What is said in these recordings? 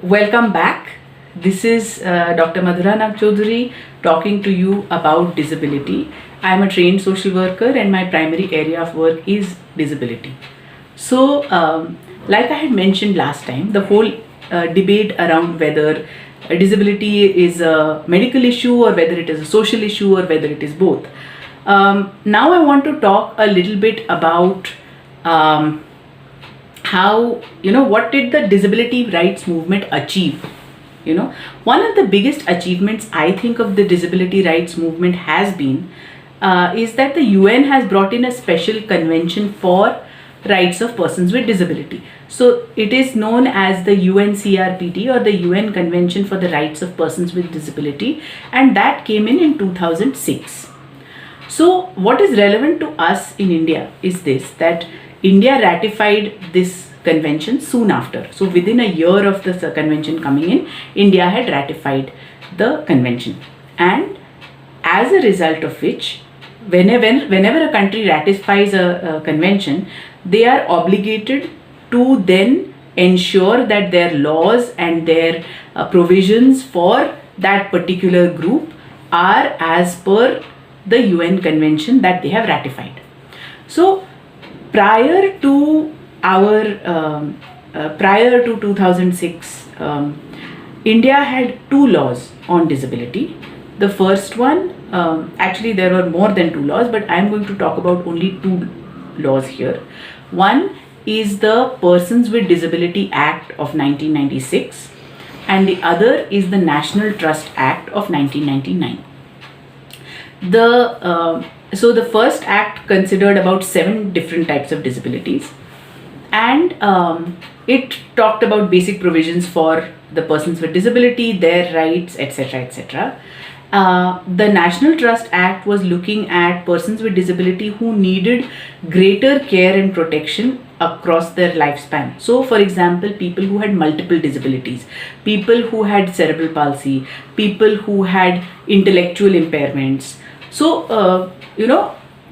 Welcome back. This is Dr. Madhura Nagchoudhuri talking to you about disability. I am a trained social worker and my primary area of work is disability. So, like I had mentioned last time, the whole debate around whether a disability is a medical issue or whether it is a social issue or whether it is both. Now I want to talk a little bit about how, what did the disability rights movement achieve. One of the biggest achievements I think of the disability rights movement has been is that the UN has brought in a special convention for rights of persons with disability. So it is known as the UNCRPD, or the UN Convention for the Rights of Persons with Disability, and that came in 2006. So what is relevant to us in India is this, that India ratified this convention soon after. So within a year of the convention coming in, India had ratified the convention. And as a result of which, whenever a country ratifies a convention, they are obligated to then ensure that their laws and their provisions for that particular group are as per the UN convention that they have ratified. So prior to 2006, India had two laws on disability. The first one, actually there were more than two laws, but I am going to talk about only two laws here. One is the Persons with Disability Act of 1996, and the other is the National Trust Act of 1999. So the first act considered about 7 different types of disabilities, and it talked about basic provisions for the persons with disability, their rights, etc., etc. The National Trust Act was looking at persons with disability who needed greater care and protection across their lifespan. So for example, people who had multiple disabilities, people who had cerebral palsy, people who had intellectual impairments. So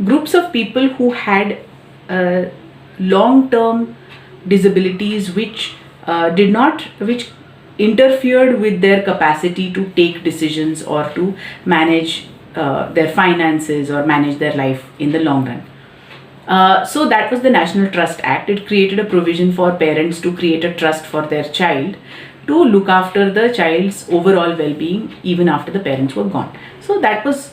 groups of people who had long-term disabilities which interfered with their capacity to take decisions or to manage their finances or manage their life in the long run. So that was the National Trust Act. It created a provision for parents to create a trust for their child to look after the child's overall well-being even after the parents were gone. So that was,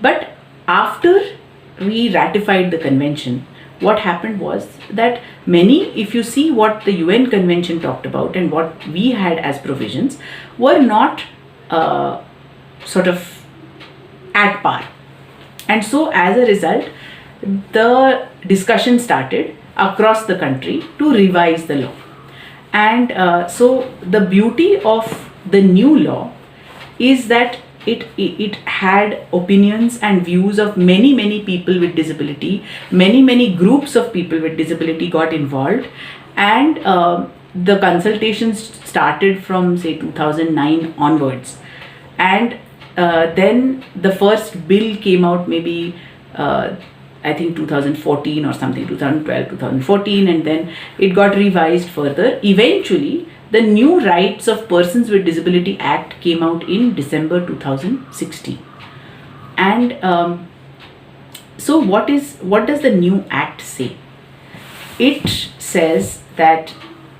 but after we ratified the convention, what happened was that if you see what the UN convention talked about and what we had as provisions, were not sort of at par. And so as a result, the discussion started across the country to revise the law. And so the beauty of the new law is that it had opinions and views of many people with disability. Many groups of people with disability got involved, and the consultations started from say 2009 onwards. And then the first bill came out maybe I think 2014 or something, 2012, 2014, and then it got revised further. Eventually, the New Rights of Persons with Disability Act came out in December 2016. And so what does the new act say? It says that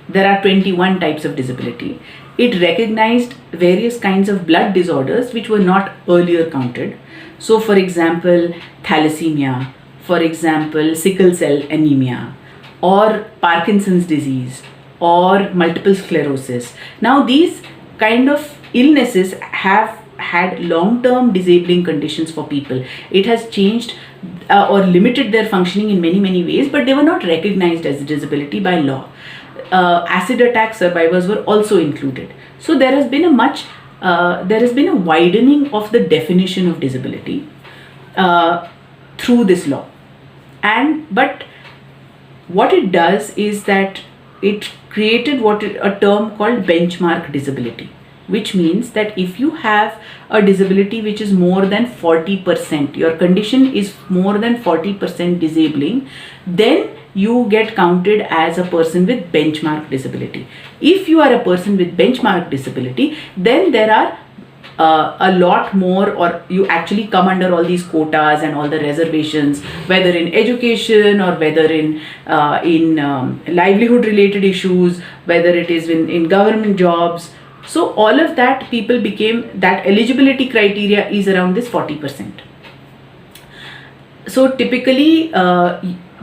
there are 21 types of disability. It recognized various kinds of blood disorders which were not earlier counted. So for example, thalassemia, for example, sickle cell anemia, or Parkinson's disease, or multiple sclerosis. Now these kind of illnesses have had long-term disabling conditions for people. It has changed or limited their functioning in many ways, but they were not recognized as a disability by law. Acid attack survivors were also included. So there has been a widening of the definition of disability through this law. But what it does is that it created a term called benchmark disability. which means that if you have a disability which is more than 40%, your condition is more than 40% disabling, then you get counted as a person with benchmark disability. If you are a person with benchmark disability, then there are a lot more, or you actually come under all these quotas and all the reservations, whether in education or whether in livelihood related issues, whether it is in government jobs. So all of that, people became, that eligibility criteria is around this 40%. So typically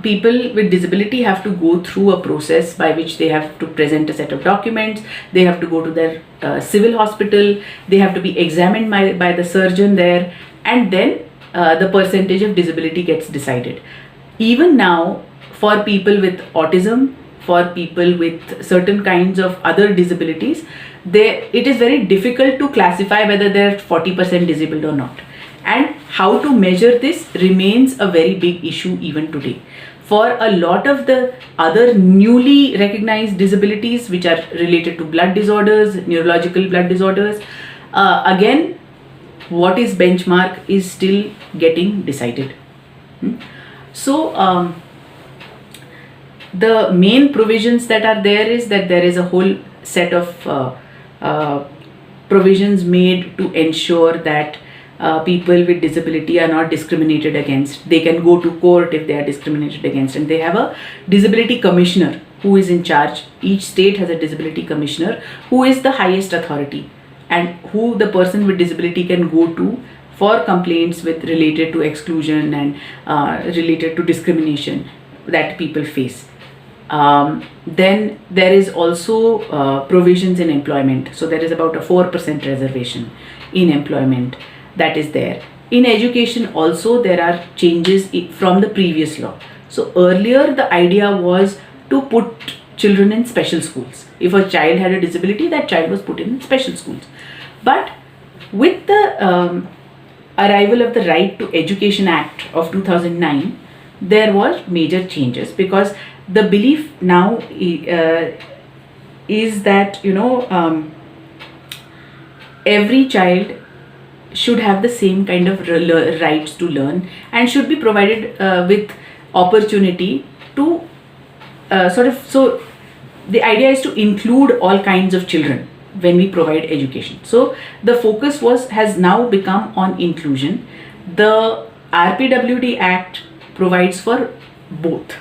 people with disability have to go through a process by which they have to present a set of documents, they have to go to their civil hospital, they have to be examined by the surgeon there, and then the percentage of disability gets decided. Even now, for people with autism, for people with certain kinds of other disabilities, it is very difficult to classify whether they're 40% disabled or not. And how to measure this remains a very big issue even today. For a lot of the other newly recognized disabilities which are related to blood disorders, neurological blood disorders, again, what is benchmark is still getting decided. So the main provisions that are there is that there is a whole set of provisions made to ensure that people with disability are not discriminated against. They can go to court if they are discriminated against, and they have a disability commissioner who is in charge. Each state has a disability commissioner who is the highest authority and who the person with disability can go to for complaints with related to exclusion and related to discrimination that people face. Then there is also provisions in employment. So there is about a 4% reservation in employment that is there. In education also there are changes from the previous law. So earlier the idea was to put children in special schools. If a child had a disability, that child was put in special schools. But with the arrival of the Right to Education Act of 2009, there was major changes, because the belief now is that every child should have the same kind of rights to learn and should be provided with opportunity to so the idea is to include all kinds of children when we provide education. So the focus has now become on inclusion. The RPWD Act provides for both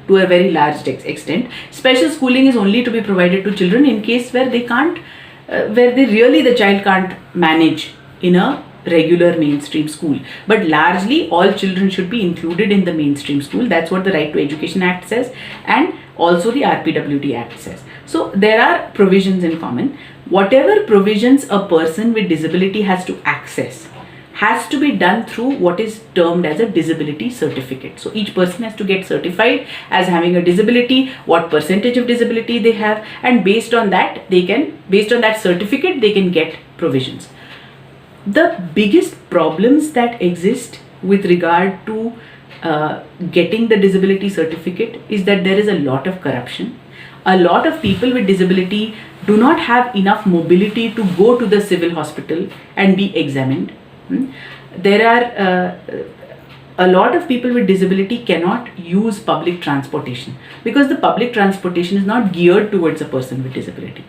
to a very large extent. Special schooling is only to be provided to children in case where they can't, the child can't manage in a regular mainstream school. But largely all children should be included in the mainstream school. That's what the Right to Education Act says, and also the RPWD Act says. So there are provisions in common. Whatever provisions a person with disability has to access has to be done through what is termed as a disability certificate. So each person has to get certified as having a disability, what percentage of disability they have, and based on that certificate they can get provisions. The biggest problems that exist with regard to getting the disability certificate is that there is a lot of corruption. A lot of people with disability do not have enough mobility to go to the civil hospital and be examined. There are a lot of people with disability cannot use public transportation because the public transportation is not geared towards a person with disability.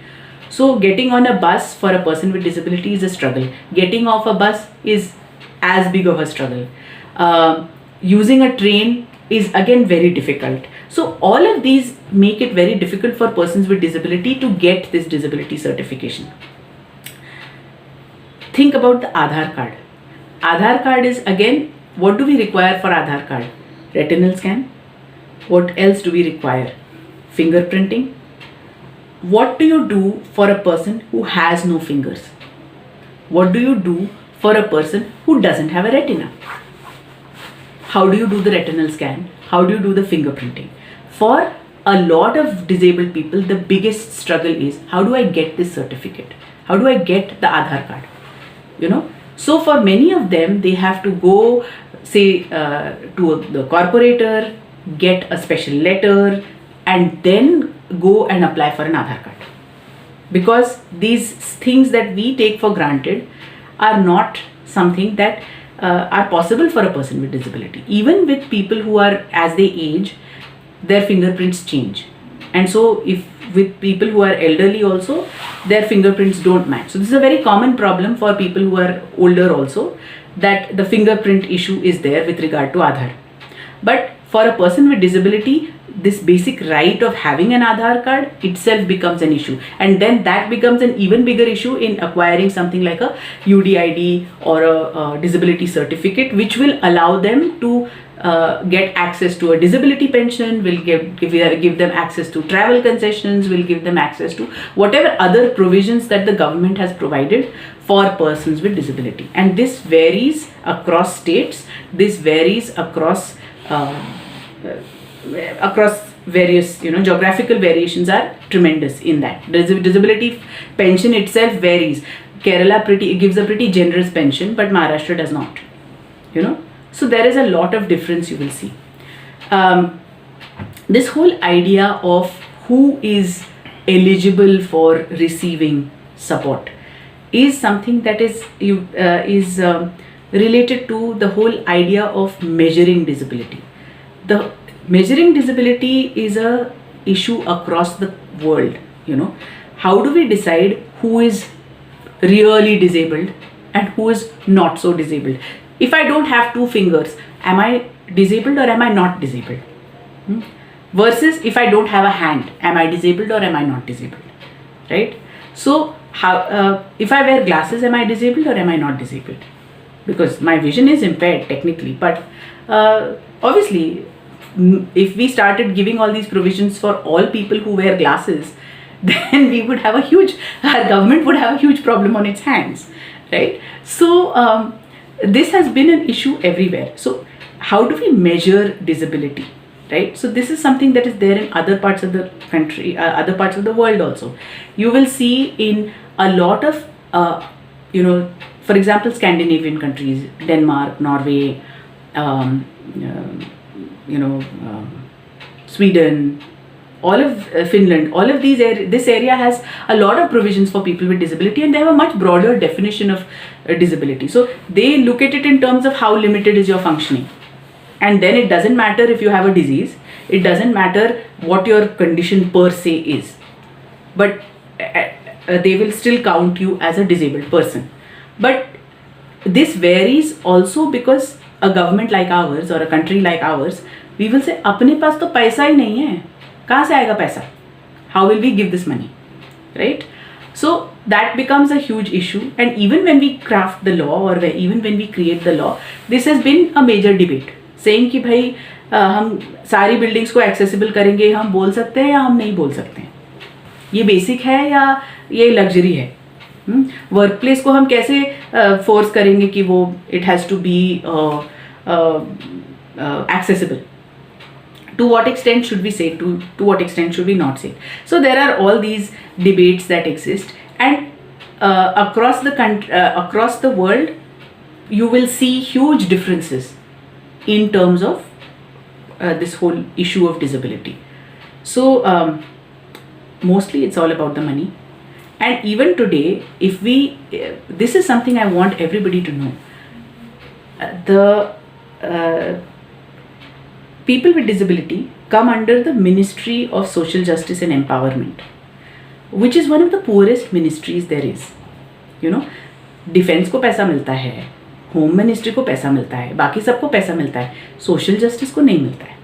So getting on a bus for a person with disability is a struggle. Getting off a bus is as big of a struggle. Using a train is again very difficult. So all of these make it very difficult for persons with disability to get this disability certification. Think about the Aadhaar card. Aadhaar card is, again, what do we require for Aadhaar card? Retinal scan. What else do we require? Fingerprinting. What do you do for a person who has no fingers? What do you do for a person who doesn't have a retina? How do you do the retinal scan? How do you do the fingerprinting? For a lot of disabled people, the biggest struggle is, how do I get this certificate? How do I get the Aadhaar card? So for many of them, they have to go, say, to the corporator, get a special letter, and then go and apply for an Aadhaar card. because these things that we take for granted are not something that are possible for a person with disability. Even with people who are, as they age, their fingerprints change. And so if with people who are elderly also, their fingerprints don't match. So this is a very common problem for people who are older also, that the fingerprint issue is there with regard to Aadhaar. But for a person with disability, this basic right of having an Aadhaar card itself becomes an issue, and then that becomes an even bigger issue in acquiring something like a UDID or a disability certificate, which will allow them to get access to a disability pension, will give them access to travel concessions, will give them access to whatever other provisions that the government has provided for persons with disability. And this varies across states, this varies across various, geographical variations are tremendous in that. Disability pension itself varies. Kerala gives a pretty generous pension, but Maharashtra does not, so there is a lot of difference you will see. This whole idea of who is eligible for receiving support is something that is related to the whole idea of measuring disability. The measuring disability is a issue across the world. How do we decide who is really disabled and who is not so disabled? If I don't have two fingers, am I disabled or am I not disabled? Versus if I don't have a hand, am I disabled or am I not disabled? Right? So how if I wear glasses, am I disabled or am I not disabled? Because my vision is impaired technically, but obviously if we started giving all these provisions for all people who wear glasses, then we would have our government would have a huge problem on its hands, right? So this has been an issue everywhere. So how do we measure disability, right? So this is something that is there in other parts of the country, other parts of the world also. You will see in a lot of, for example, Scandinavian countries, Denmark, Norway, Sweden, all of Finland, all of this area has a lot of provisions for people with disability, and they have a much broader definition of disability. So they look at it in terms of how limited is your functioning, and then it doesn't matter if you have a disease, it doesn't matter what your condition per se is, but they will still count you as a disabled person. But this varies also because a government like ours or a country like ours, we will say अपने पास तो पैसा ही नहीं है, कहाँ से आएगा पैसा? How will we give this money, right? So that becomes a huge issue. And even when we craft the law or even when we create the law, this has been a major debate, saying कि भाई हम सारी buildings को accessible करेंगे, हम बोल सकते हैं या हम नहीं बोल सकते हैं, ये बेसिक है या ये लग्जरी है. वर्क प्लेस को हम कैसे फोर्स करेंगे कि वो it has to be accessible? To what extent should we say, to what extent should we not say? So there are all these debates that exist, and across the country, across the world, you will see huge differences in terms of this whole issue of disability. So mostly it's all about the money. And even today, if we this is something I want everybody to know, people with disability come under the Ministry of Social Justice and Empowerment, which is one of the poorest ministries there is. Defense को पैसा मिलता है, home ministry को पैसा मिलता है, बाकी सबको पैसा मिलता है, सोशल जस्टिस को नहीं मिलता है.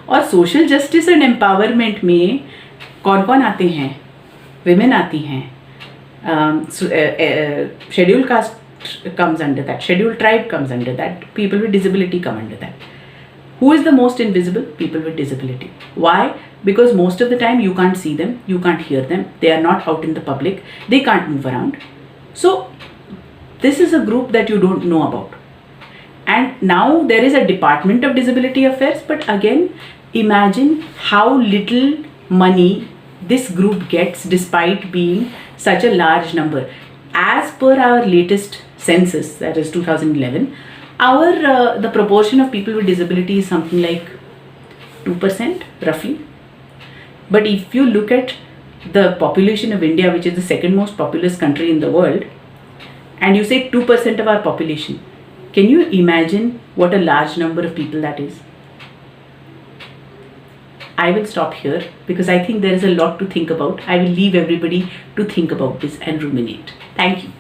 और सोशल जस्टिस एंड एम्पावरमेंट में कौन कौन आते हैं? विमेन आती हैं, schedule caste comes under that, scheduled tribe comes under that, people with disability come under that. Who is the most invisible? People with disability. Why? Because most of the time you can't see them, you can't hear them, they are not out in the public, they can't move around. So this is a group that you don't know about. And now there is a Department of Disability Affairs, but again, imagine how little money this group gets despite being such a large number. As per our latest census, that is 2011, the proportion of people with disability is something like 2% roughly. But if you look at the population of India, which is the second most populous country in the world, and you say 2% of our population, can you imagine what a large number of people that is? I will stop here because I think there is a lot to think about. I will leave everybody to think about this and ruminate. Thank you.